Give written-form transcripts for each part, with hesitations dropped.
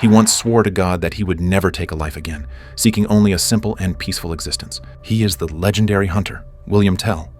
He once swore to God that he would never take a life again, seeking only a simple and peaceful existence. He is the legendary hunter, William Tell.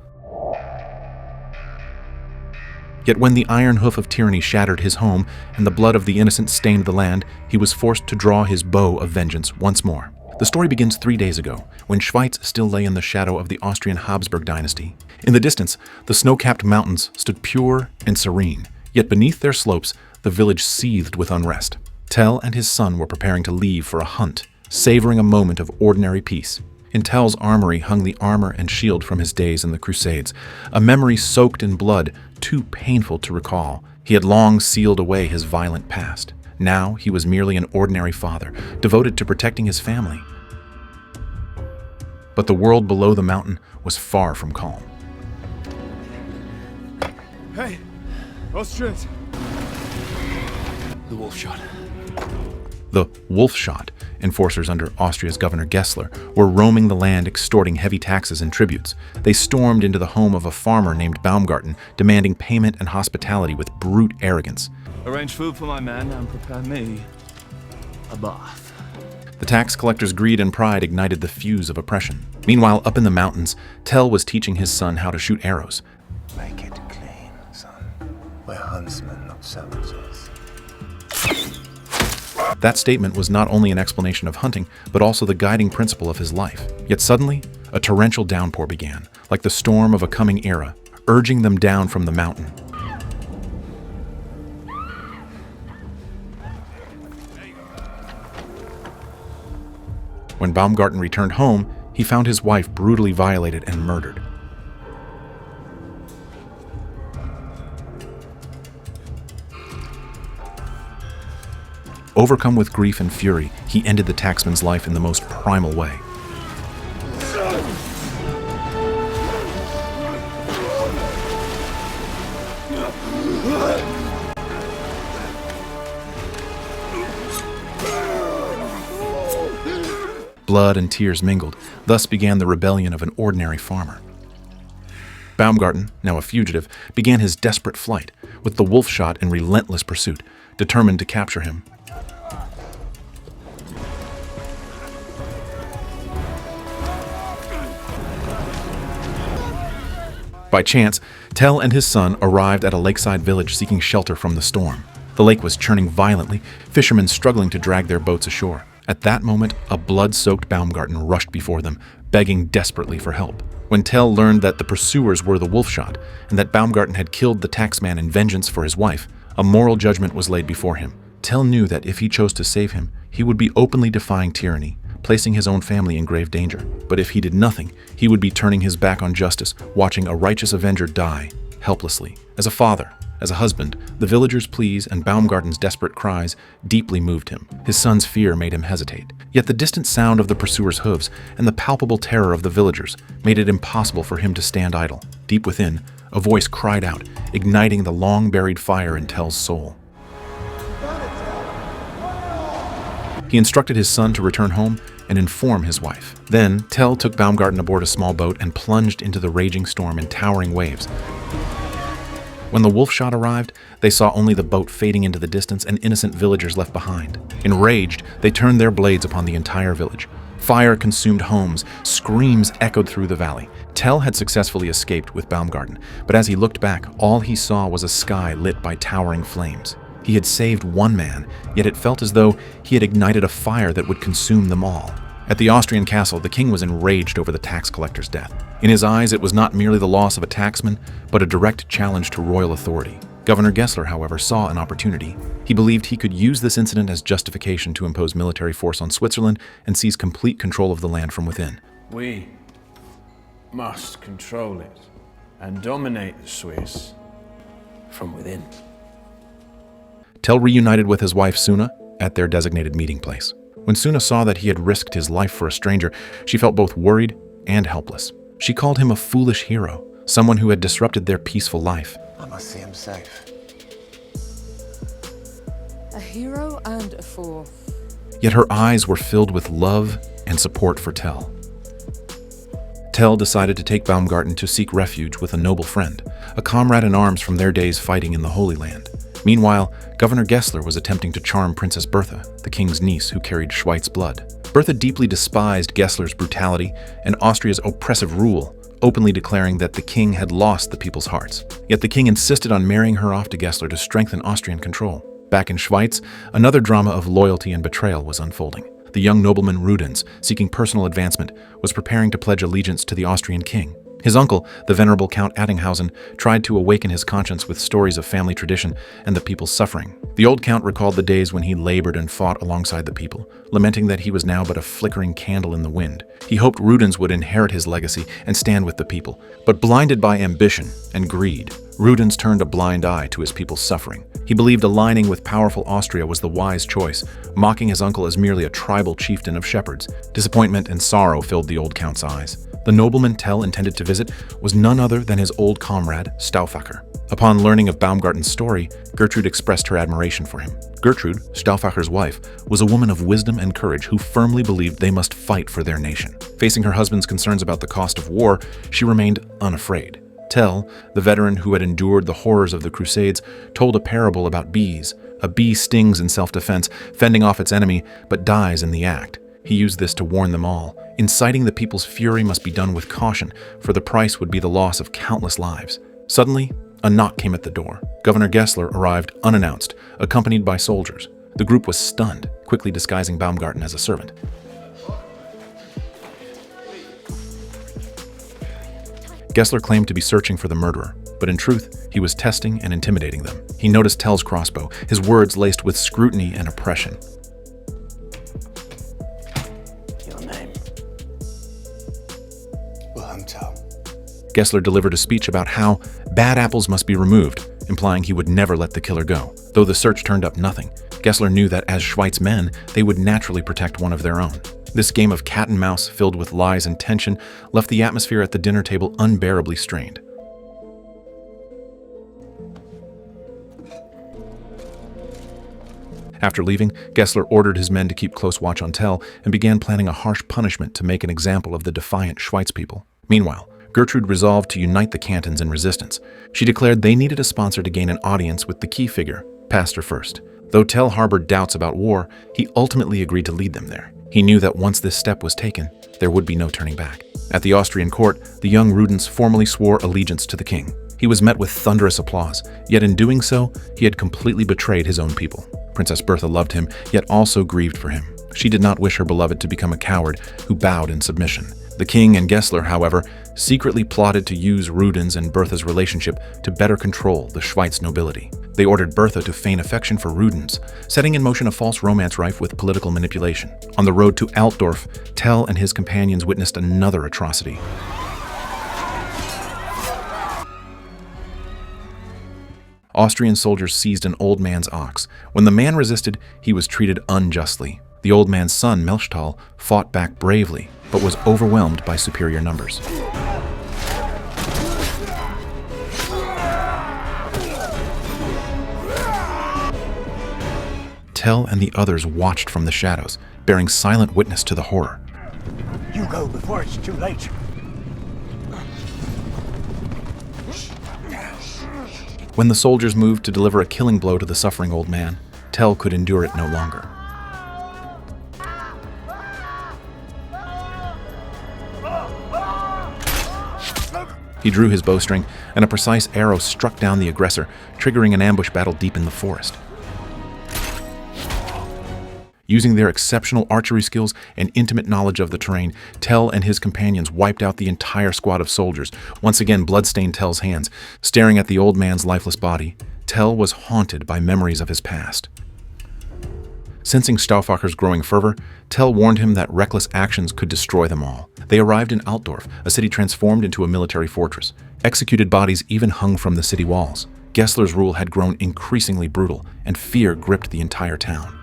Yet when the iron hoof of tyranny shattered his home and the blood of the innocent stained the land, he was forced to draw his bow of vengeance once more. The story begins 3 days ago, when Schweiz still lay in the shadow of the Austrian Habsburg dynasty. In the distance, the snow-capped mountains stood pure and serene, yet beneath their slopes, the village seethed with unrest. Tell and his son were preparing to leave for a hunt, savoring a moment of ordinary peace. In Tell's armory hung the armor and shield from his days in the Crusades, a memory soaked in blood, too painful to recall. He had long sealed away his violent past. Now he was merely an ordinary father, devoted to protecting his family. But the world below the mountain was far from calm. Hey, Austrians! The wolf shot. The wolf shot, enforcers under Austria's Governor Gessler, were roaming the land extorting heavy taxes and tributes. They stormed into the home of a farmer named Baumgarten, demanding payment and hospitality with brute arrogance. Arrange food for my men and prepare me a bath. The tax collector's greed and pride ignited the fuse of oppression. Meanwhile, up in the mountains, Tell was teaching his son how to shoot arrows. Make it clean, son. We're huntsmen, not saboteurs. That statement was not only an explanation of hunting, but also the guiding principle of his life. Yet suddenly, a torrential downpour began, like the storm of a coming era, urging them down from the mountain. When Baumgarten returned home, he found his wife brutally violated and murdered. Overcome with grief and fury, he ended the taxman's life in the most primal way. Blood and tears mingled. Thus began the rebellion of an ordinary farmer. Baumgarten, now a fugitive, began his desperate flight, with the wolf shot in relentless pursuit, determined to capture him. By chance, Tell and his son arrived at a lakeside village seeking shelter from the storm. The lake was churning violently, fishermen struggling to drag their boats ashore. At that moment, a blood-soaked Baumgarten rushed before them, begging desperately for help. When Tell learned that the pursuers were the wolf shot, and that Baumgarten had killed the taxman in vengeance for his wife, a moral judgment was laid before him. Tell knew that if he chose to save him, he would be openly defying tyranny, placing his own family in grave danger. But if he did nothing, he would be turning his back on justice, watching a righteous avenger die, helplessly. As a father, as a husband, the villagers' pleas and Baumgarten's desperate cries deeply moved him. His son's fear made him hesitate. Yet the distant sound of the pursuers' hooves and the palpable terror of the villagers made it impossible for him to stand idle. Deep within, a voice cried out, igniting the long-buried fire in Tell's soul. He instructed his son to return home and inform his wife. Then, Tell took Baumgarten aboard a small boat and plunged into the raging storm in towering waves. When the wolf shot arrived, they saw only the boat fading into the distance and innocent villagers left behind. Enraged, they turned their blades upon the entire village. Fire consumed homes, screams echoed through the valley. Tell had successfully escaped with Baumgarten, but as he looked back, all he saw was a sky lit by towering flames. He had saved one man, yet it felt as though he had ignited a fire that would consume them all. At the Austrian castle, the king was enraged over the tax collector's death. In his eyes, it was not merely the loss of a taxman, but a direct challenge to royal authority. Governor Gessler, however, saw an opportunity. He believed he could use this incident as justification to impose military force on Switzerland and seize complete control of the land from within. We must control it and dominate the Swiss from within. Tell reunited with his wife Suna at their designated meeting place. When Suna saw that he had risked his life for a stranger, she felt both worried and helpless. She called him a foolish hero, someone who had disrupted their peaceful life. I must see him safe. A hero and a fool. Yet her eyes were filled with love and support for Tell. Tell decided to take Baumgarten to seek refuge with a noble friend, a comrade in arms from their days fighting in the Holy Land. Meanwhile, Governor Gessler was attempting to charm Princess Bertha, the king's niece who carried Schweiz's blood. Bertha deeply despised Gessler's brutality and Austria's oppressive rule, openly declaring that the king had lost the people's hearts. Yet the king insisted on marrying her off to Gessler to strengthen Austrian control. Back in Schweiz, another drama of loyalty and betrayal was unfolding. The young nobleman Rudens, seeking personal advancement, was preparing to pledge allegiance to the Austrian king. His uncle, the venerable Count Attinghausen, tried to awaken his conscience with stories of family tradition and the people's suffering. The old count recalled the days when he labored and fought alongside the people, lamenting that he was now but a flickering candle in the wind. He hoped Rudens would inherit his legacy and stand with the people. But blinded by ambition and greed, Rudens turned a blind eye to his people's suffering. He believed aligning with powerful Austria was the wise choice, mocking his uncle as merely a tribal chieftain of shepherds. Disappointment and sorrow filled the old count's eyes. The nobleman Tell intended to visit was none other than his old comrade, Stauffacher. Upon learning of Baumgarten's story, Gertrude expressed her admiration for him. Gertrude, Stauffacher's wife, was a woman of wisdom and courage who firmly believed they must fight for their nation. Facing her husband's concerns about the cost of war, she remained unafraid. Tell, the veteran who had endured the horrors of the Crusades, told a parable about bees. A bee stings in self-defense, fending off its enemy, but dies in the act. He used this to warn them all. Inciting the people's fury must be done with caution, for the price would be the loss of countless lives. Suddenly, a knock came at the door. Governor Gessler arrived unannounced, accompanied by soldiers. The group was stunned, quickly disguising Baumgarten as a servant. Gessler claimed to be searching for the murderer, but in truth, he was testing and intimidating them. He noticed Tell's crossbow, his words laced with scrutiny and oppression. Gessler delivered a speech about how bad apples must be removed, implying he would never let the killer go. Though the search turned up nothing, Gessler knew that as Schweiz's men, they would naturally protect one of their own. This game of cat and mouse filled with lies and tension left the atmosphere at the dinner table unbearably strained. After leaving, Gessler ordered his men to keep close watch on Tell and began planning a harsh punishment to make an example of the defiant Schweiz people. Meanwhile, Gertrude resolved to unite the cantons in resistance. She declared they needed a sponsor to gain an audience with the key figure, Pastor First. Though Tell harbored doubts about war, he ultimately agreed to lead them there. He knew that once this step was taken, there would be no turning back. At the Austrian court, the young Rudens formally swore allegiance to the king. He was met with thunderous applause, yet in doing so, he had completely betrayed his own people. Princess Bertha loved him, yet also grieved for him. She did not wish her beloved to become a coward who bowed in submission. The king and Gessler, however, secretly plotted to use Rudens and Bertha's relationship to better control the Schweiz nobility. They ordered Bertha to feign affection for Rudens, setting in motion a false romance rife with political manipulation. On the road to Altdorf, Tell and his companions witnessed another atrocity. Austrian soldiers seized an old man's ox. When the man resisted, he was treated unjustly. The old man's son, Melchthal, fought back bravely, but was overwhelmed by superior numbers. Tell and the others watched from the shadows, bearing silent witness to the horror. You go before it's too late. When the soldiers moved to deliver a killing blow to the suffering old man, Tell could endure it no longer. He drew his bowstring, and a precise arrow struck down the aggressor, triggering an ambush battle deep in the forest. Using their exceptional archery skills and intimate knowledge of the terrain, Tell and his companions wiped out the entire squad of soldiers. Once again, blood stained Tell's hands. Staring at the old man's lifeless body, Tell was haunted by memories of his past. Sensing Stauffacher's growing fervor, Tell warned him that reckless actions could destroy them all. They arrived in Altdorf, a city transformed into a military fortress. Executed bodies even hung from the city walls. Gessler's rule had grown increasingly brutal, and fear gripped the entire town.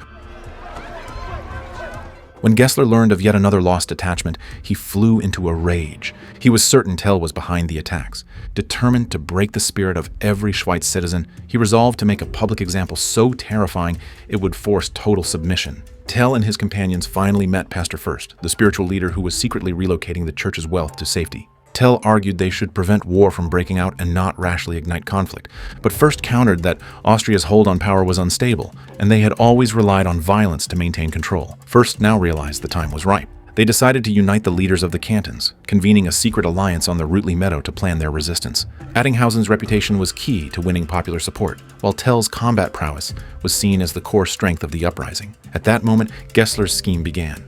When Gessler learned of yet another lost detachment, he flew into a rage. He was certain Tell was behind the attacks. Determined to break the spirit of every Schweiz citizen, he resolved to make a public example so terrifying it would force total submission. Tell and his companions finally met Pastor First, the spiritual leader who was secretly relocating the church's wealth to safety. Tell argued they should prevent war from breaking out and not rashly ignite conflict, but first countered that Austria's hold on power was unstable, and they had always relied on violence to maintain control. First now realized the time was ripe. They decided to unite the leaders of the cantons, convening a secret alliance on the Rutli Meadow to plan their resistance. Addinghausen's reputation was key to winning popular support, while Tell's combat prowess was seen as the core strength of the uprising. At that moment, Gessler's scheme began.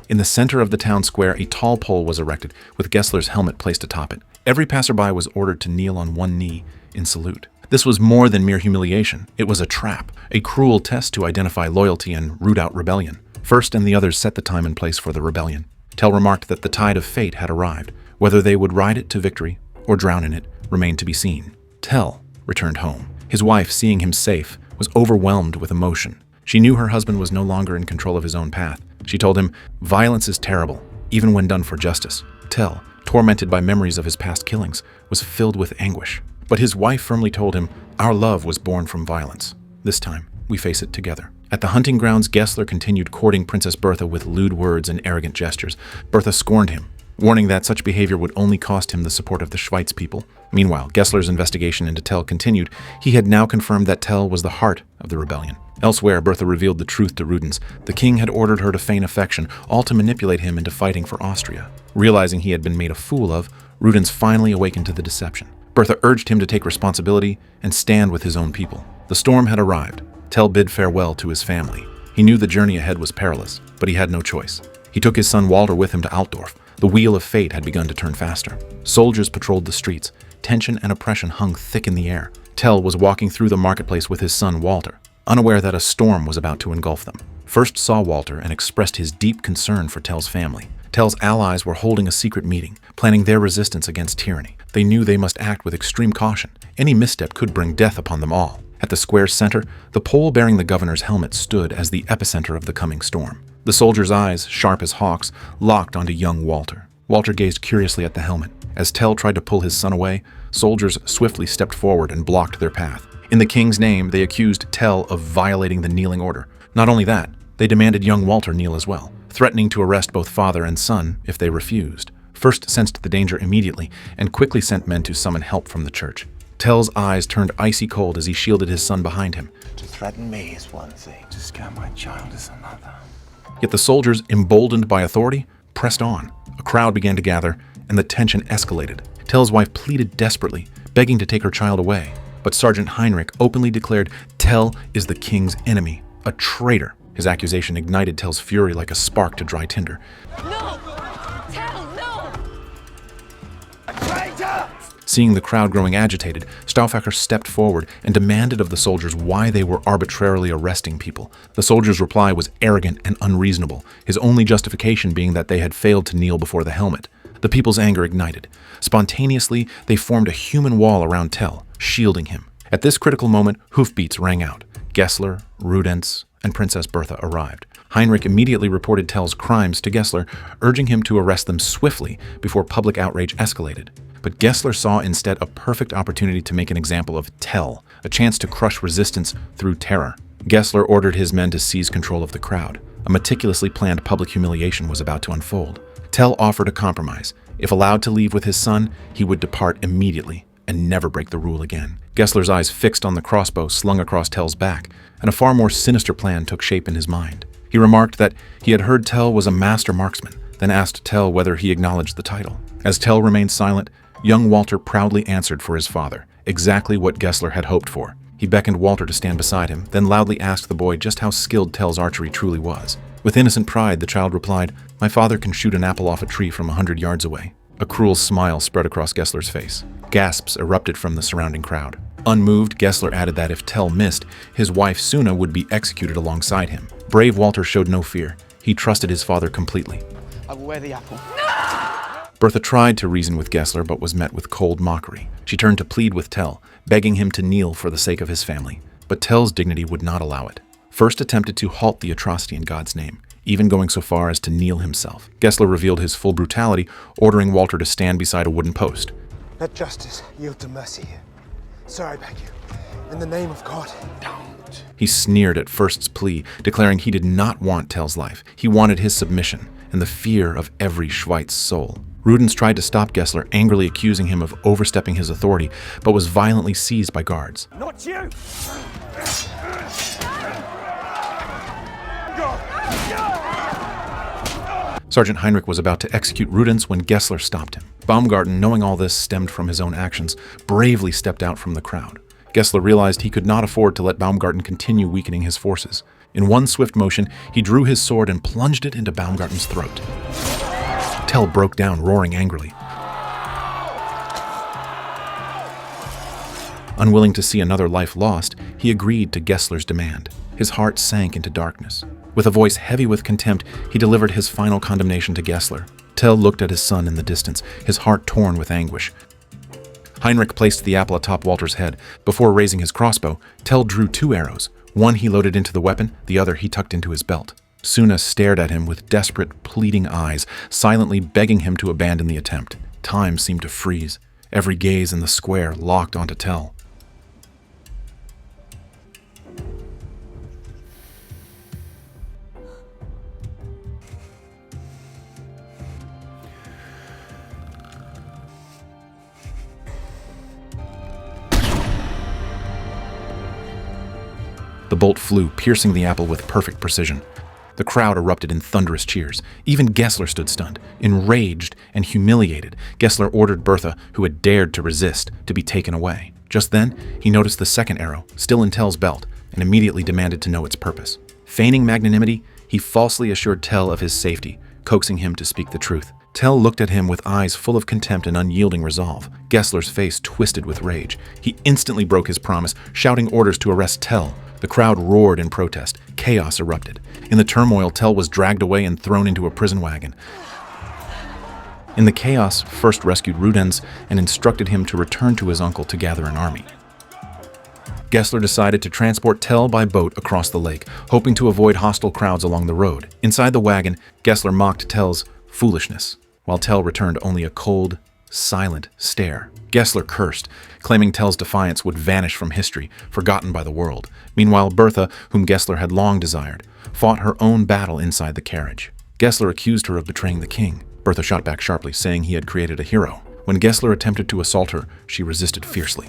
In the center of the town square, a tall pole was erected, with Gessler's helmet placed atop it. Every passerby was ordered to kneel on one knee in salute. This was more than mere humiliation. It was a trap, a cruel test to identify loyalty and root out rebellion. First and the others set the time and place for the rebellion. Tell remarked that the tide of fate had arrived. Whether they would ride it to victory or drown in it remained to be seen. Tell returned home. His wife, seeing him safe, was overwhelmed with emotion. She knew her husband was no longer in control of his own path. She told him, "Violence is terrible, even when done for justice." Tell, tormented by memories of his past killings, was filled with anguish. But his wife firmly told him, "Our love was born from violence. This time, we face it together." At the hunting grounds, Gessler continued courting Princess Bertha with lewd words and arrogant gestures. Bertha scorned him, warning that such behavior would only cost him the support of the Schweitz people. Meanwhile, Gessler's investigation into Tell continued. He had now confirmed that Tell was the heart of the rebellion. Elsewhere, Bertha revealed the truth to Rudens. The king had ordered her to feign affection, all to manipulate him into fighting for Austria. Realizing he had been made a fool of, Rudens finally awakened to the deception. Bertha urged him to take responsibility and stand with his own people. The storm had arrived. Tell bid farewell to his family. He knew the journey ahead was perilous, but he had no choice. He took his son Walter with him to Altdorf. The wheel of fate had begun to turn faster. Soldiers patrolled the streets. Tension and oppression hung thick in the air. Tell was walking through the marketplace with his son Walter, unaware that a storm was about to engulf them. First saw Walter and expressed his deep concern for Tell's family. Tell's allies were holding a secret meeting, planning their resistance against tyranny. They knew they must act with extreme caution. Any misstep could bring death upon them all. At the square's center, the pole bearing the governor's helmet stood as the epicenter of the coming storm. The soldiers' eyes, sharp as hawks, locked onto young Walter. Walter gazed curiously at the helmet. As Tell tried to pull his son away, soldiers swiftly stepped forward and blocked their path. In the king's name, they accused Tell of violating the kneeling order. Not only that, they demanded young Walter kneel as well, threatening to arrest both father and son if they refused. First sensed the danger immediately and quickly sent men to summon help from the church. Tell's eyes turned icy cold as he shielded his son behind him. To threaten me is one thing, to scare my child is another. Yet the soldiers, emboldened by authority, pressed on. A crowd began to gather, and the tension escalated. Tell's wife pleaded desperately, begging to take her child away. But Sergeant Heinrich openly declared Tell is the king's enemy, a traitor. His accusation ignited Tell's fury like a spark to dry tinder. No! Tell, no! A traitor! Seeing the crowd growing agitated, Stauffacher stepped forward and demanded of the soldiers why they were arbitrarily arresting people. The soldiers' reply was arrogant and unreasonable, his only justification being that they had failed to kneel before the helmet. The people's anger ignited. Spontaneously, they formed a human wall around Tell, shielding him. At this critical moment, hoofbeats rang out. Gessler, Rudens, and Princess Bertha arrived. Heinrich immediately reported Tell's crimes to Gessler, urging him to arrest them swiftly before public outrage escalated. But Gessler saw instead a perfect opportunity to make an example of Tell, a chance to crush resistance through terror. Gessler ordered his men to seize control of the crowd. A meticulously planned public humiliation was about to unfold. Tell offered a compromise. If allowed to leave with his son, he would depart immediately and never break the rule again. Gessler's eyes fixed on the crossbow slung across Tell's back, and a far more sinister plan took shape in his mind. He remarked that he had heard Tell was a master marksman, then asked Tell whether he acknowledged the title. As Tell remained silent, young Walter proudly answered for his father, exactly what Gessler had hoped for. He beckoned Walter to stand beside him, then loudly asked the boy just how skilled Tell's archery truly was. With innocent pride, the child replied, "My father can shoot an apple off a tree from 100 yards away." A cruel smile spread across Gessler's face. Gasps erupted from the surrounding crowd. Unmoved, Gessler added that if Tell missed, his wife Suna would be executed alongside him. Brave Walter showed no fear. He trusted his father completely. I will wear the apple. Bertha tried to reason with Gessler, but was met with cold mockery. She turned to plead with Tell, begging him to kneel for the sake of his family. But Tell's dignity would not allow it. First attempted to halt the atrocity in God's name, even going so far as to kneel himself. Gessler revealed his full brutality, ordering Walter to stand beside a wooden post. Let justice yield to mercy here. Sir, I beg you, in the name of God, don't. He sneered at First's plea, declaring he did not want Tell's life. He wanted his submission and the fear of every Schweitz soul. Rudens tried to stop Gessler, angrily accusing him of overstepping his authority, but was violently seized by guards. Not you! Sergeant Heinrich was about to execute Rudens when Gessler stopped him. Baumgarten, knowing all this stemmed from his own actions, bravely stepped out from the crowd. Gessler realized he could not afford to let Baumgarten continue weakening his forces. In one swift motion, he drew his sword and plunged it into Baumgarten's throat. Tell broke down, roaring angrily. Unwilling to see another life lost, he agreed to Gessler's demand. His heart sank into darkness. With a voice heavy with contempt, he delivered his final condemnation to Gessler. Tell looked at his son in the distance, his heart torn with anguish. Heinrich placed the apple atop Walter's head. Before raising his crossbow, Tell drew 2 arrows. One he loaded into the weapon, the other he tucked into his belt. Suna stared at him with desperate, pleading eyes, silently begging him to abandon the attempt. Time seemed to freeze. Every gaze in the square locked onto Tell. The bolt flew, piercing the apple with perfect precision. The crowd erupted in thunderous cheers. Even Gessler stood stunned. Enraged and humiliated, Gessler ordered Bertha, who had dared to resist, to be taken away. Just then, he noticed the second arrow, still in Tell's belt, and immediately demanded to know its purpose. Feigning magnanimity, he falsely assured Tell of his safety, coaxing him to speak the truth. Tell looked at him with eyes full of contempt and unyielding resolve. Gessler's face twisted with rage. He instantly broke his promise, shouting orders to arrest Tell. The crowd roared in protest. Chaos erupted. In the turmoil, Tell was dragged away and thrown into a prison wagon. In the chaos, First rescued Rudens and instructed him to return to his uncle to gather an army. Gessler decided to transport Tell by boat across the lake, hoping to avoid hostile crowds along the road. Inside the wagon, Gessler mocked Tell's foolishness, while Tell returned only a cold, silent stare. Gessler cursed, claiming Tell's defiance would vanish from history, forgotten by the world. Meanwhile, Bertha, whom Gessler had long desired, fought her own battle inside the carriage. Gessler accused her of betraying the king. Bertha shot back sharply, saying he had created a hero. When Gessler attempted to assault her, she resisted fiercely.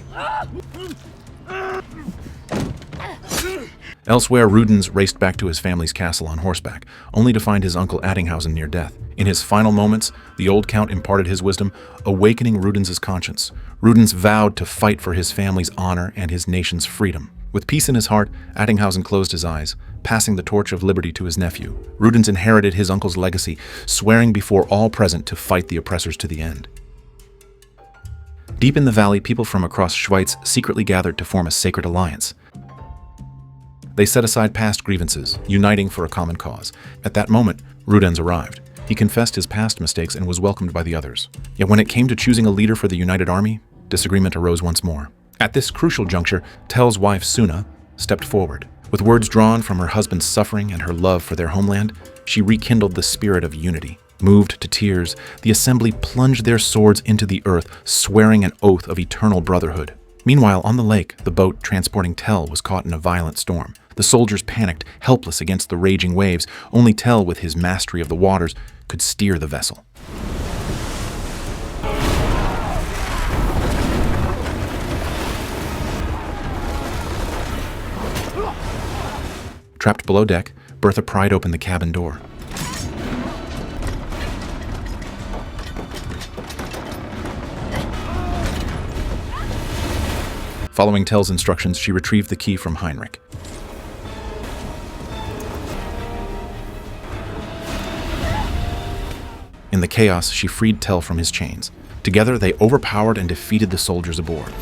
Elsewhere, Rudens raced back to his family's castle on horseback, only to find his uncle Attinghausen near death. In his final moments, the old count imparted his wisdom, awakening Rudens' conscience. Rudens vowed to fight for his family's honor and his nation's freedom. With peace in his heart, Attinghausen closed his eyes, passing the torch of liberty to his nephew. Rudens inherited his uncle's legacy, swearing before all present to fight the oppressors to the end. Deep in the valley, people from across Schweiz secretly gathered to form a sacred alliance. They set aside past grievances, uniting for a common cause. At that moment, Rudens arrived. He confessed his past mistakes and was welcomed by the others. Yet when it came to choosing a leader for the united army, disagreement arose once more. At this crucial juncture, Tell's wife Suna stepped forward. With words drawn from her husband's suffering and her love for their homeland, she rekindled the spirit of unity. Moved to tears, the assembly plunged their swords into the earth, swearing an oath of eternal brotherhood. Meanwhile, on the lake, the boat transporting Tell was caught in a violent storm. The soldiers panicked, helpless against the raging waves. Only Tell, with his mastery of the waters, could steer the vessel. Trapped below deck, Bertha pried open the cabin door. Following Tell's instructions, she retrieved the key from Heinrich. In the chaos, she freed Tell from his chains. Together, they overpowered and defeated the soldiers aboard.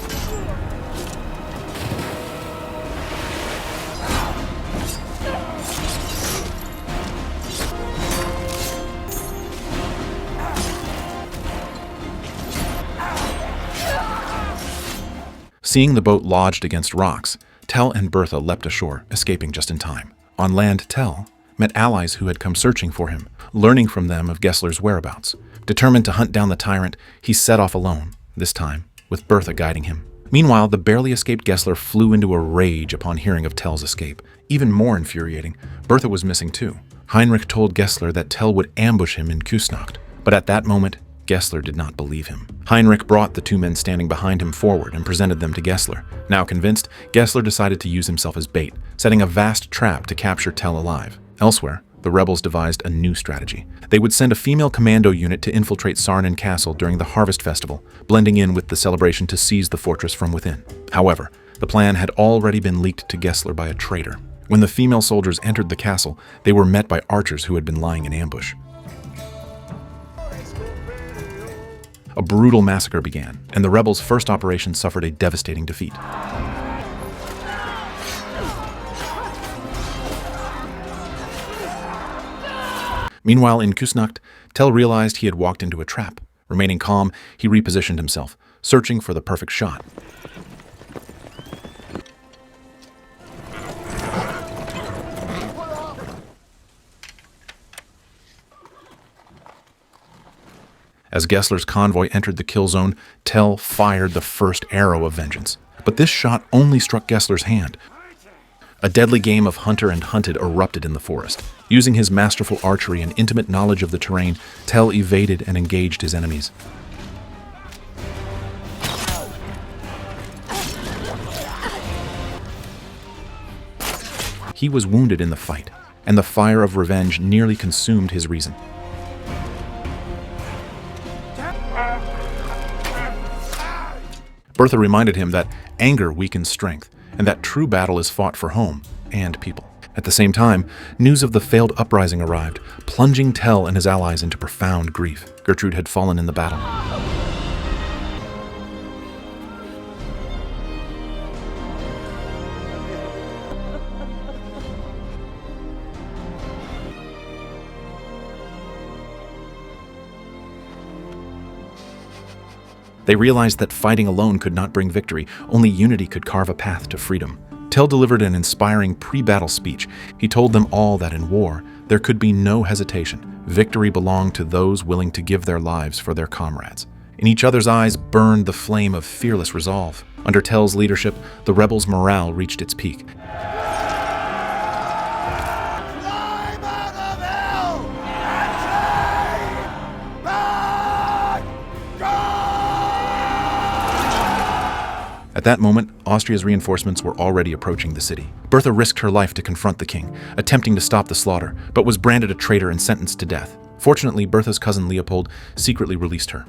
Seeing the boat lodged against rocks, Tell and Bertha leapt ashore, escaping just in time. On land, Tell met allies who had come searching for him, learning from them of Gessler's whereabouts. Determined to hunt down the tyrant, he set off alone, this time with Bertha guiding him. Meanwhile, the barely escaped Gessler flew into a rage upon hearing of Tell's escape. Even more infuriating, Bertha was missing too. Heinrich told Gessler that Tell would ambush him in Küsnacht, but at that moment, Gessler did not believe him. Heinrich brought the two men standing behind him forward and presented them to Gessler. Now convinced, Gessler decided to use himself as bait, setting a vast trap to capture Tell alive. Elsewhere, the rebels devised a new strategy. They would send a female commando unit to infiltrate Serene Castle during the Harvest Festival, blending in with the celebration to seize the fortress from within. However, the plan had already been leaked to Gessler by a traitor. When the female soldiers entered the castle, they were met by archers who had been lying in ambush. A brutal massacre began, and the rebels' first operation suffered a devastating defeat. Meanwhile, in Küsnacht, Tell realized he had walked into a trap. Remaining calm, he repositioned himself, searching for the perfect shot. As Gessler's convoy entered the kill zone, Tell fired the first arrow of vengeance. But this shot only struck Gessler's hand. A deadly game of hunter and hunted erupted in the forest. Using his masterful archery and intimate knowledge of the terrain, Tell evaded and engaged his enemies. He was wounded in the fight, and the fire of revenge nearly consumed his reason. Bertha reminded him that anger weakens strength, and that true battle is fought for home and people. At the same time, news of the failed uprising arrived, plunging Tell and his allies into profound grief. Gertrude had fallen in the battle. They realized that fighting alone could not bring victory, only unity could carve a path to freedom. Tell delivered an inspiring pre-battle speech. He told them all that in war, there could be no hesitation. Victory belonged to those willing to give their lives for their comrades. In each other's eyes burned the flame of fearless resolve. Under Tell's leadership, the rebels' morale reached its peak. At that moment, Austria's reinforcements were already approaching the city. Bertha risked her life to confront the king, attempting to stop the slaughter, but was branded a traitor and sentenced to death. Fortunately, Bertha's cousin Leopold secretly released her.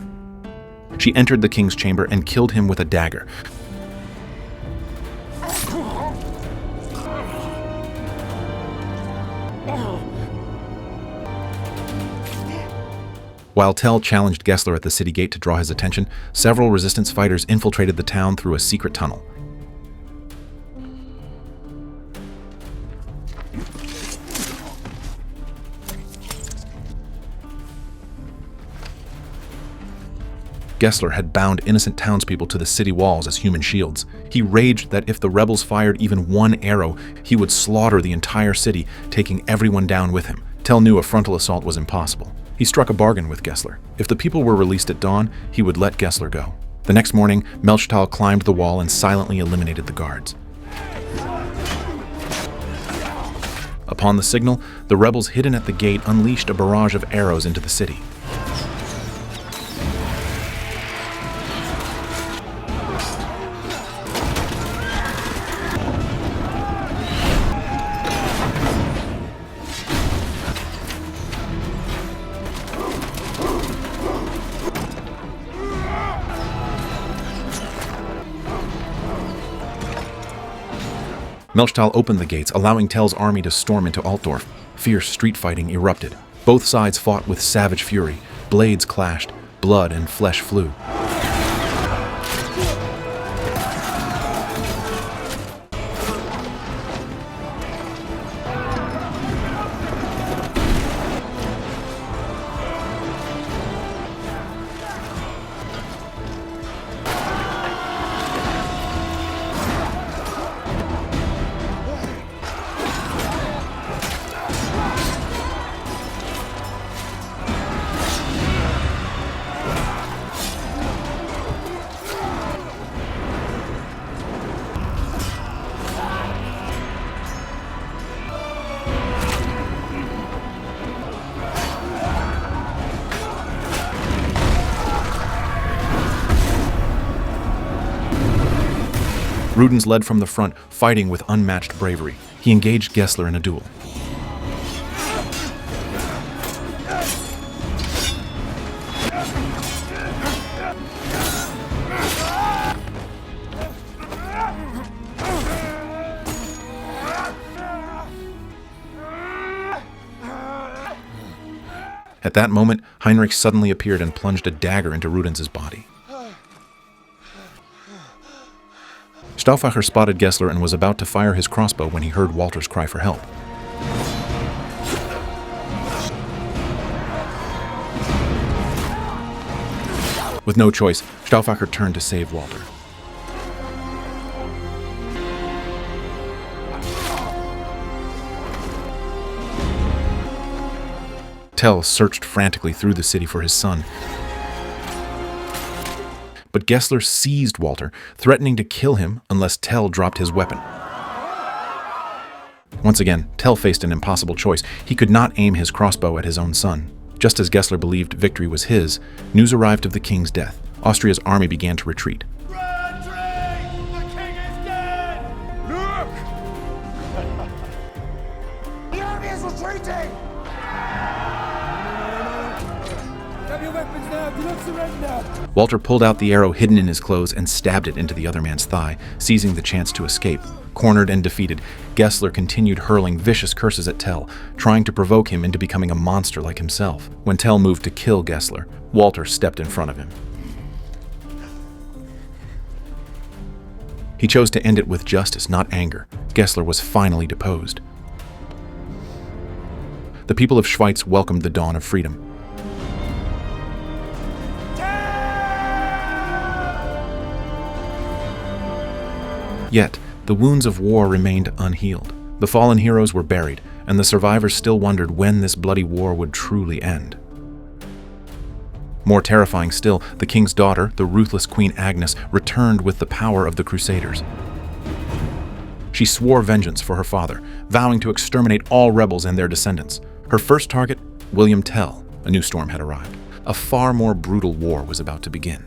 She entered the king's chamber and killed him with a dagger. While Tell challenged Gessler at the city gate to draw his attention, several resistance fighters infiltrated the town through a secret tunnel. Gessler had bound innocent townspeople to the city walls as human shields. He raged that if the rebels fired even one arrow, he would slaughter the entire city, taking everyone down with him. Tell knew a frontal assault was impossible. He struck a bargain with Gessler. If the people were released at dawn, he would let Gessler go. The next morning, Melchthal climbed the wall and silently eliminated the guards. Upon the signal, the rebels hidden at the gate unleashed a barrage of arrows into the city. Melchthal opened the gates, allowing Tell's army to storm into Altdorf. Fierce street fighting erupted. Both sides fought with savage fury. Blades clashed. Blood and flesh flew. Rudens led from the front, fighting with unmatched bravery. He engaged Gessler in a duel. At that moment, Heinrich suddenly appeared and plunged a dagger into Rudens' body. Stauffacher spotted Gessler and was about to fire his crossbow when he heard Walter's cry for help. With no choice, Stauffacher turned to save Walter. Tell searched frantically through the city for his son. But Gessler seized Walter, threatening to kill him unless Tell dropped his weapon. Once again, Tell faced an impossible choice. He could not aim his crossbow at his own son. Just as Gessler believed victory was his, news arrived of the king's death. Austria's army began to retreat. The army is retreating! Grab your weapons now, do not surrender! Walter pulled out the arrow hidden in his clothes and stabbed it into the other man's thigh, seizing the chance to escape. Cornered and defeated, Gessler continued hurling vicious curses at Tell, trying to provoke him into becoming a monster like himself. When Tell moved to kill Gessler, Walter stepped in front of him. He chose to end it with justice, not anger. Gessler was finally deposed. The people of Schweitz welcomed the dawn of freedom. Yet, the wounds of war remained unhealed. The fallen heroes were buried, and the survivors still wondered when this bloody war would truly end. More terrifying still, the king's daughter, the ruthless Queen Agnes, returned with the power of the Crusaders. She swore vengeance for her father, vowing to exterminate all rebels and their descendants. Her first target, William Tell. A new storm had arrived. A far more brutal war was about to begin.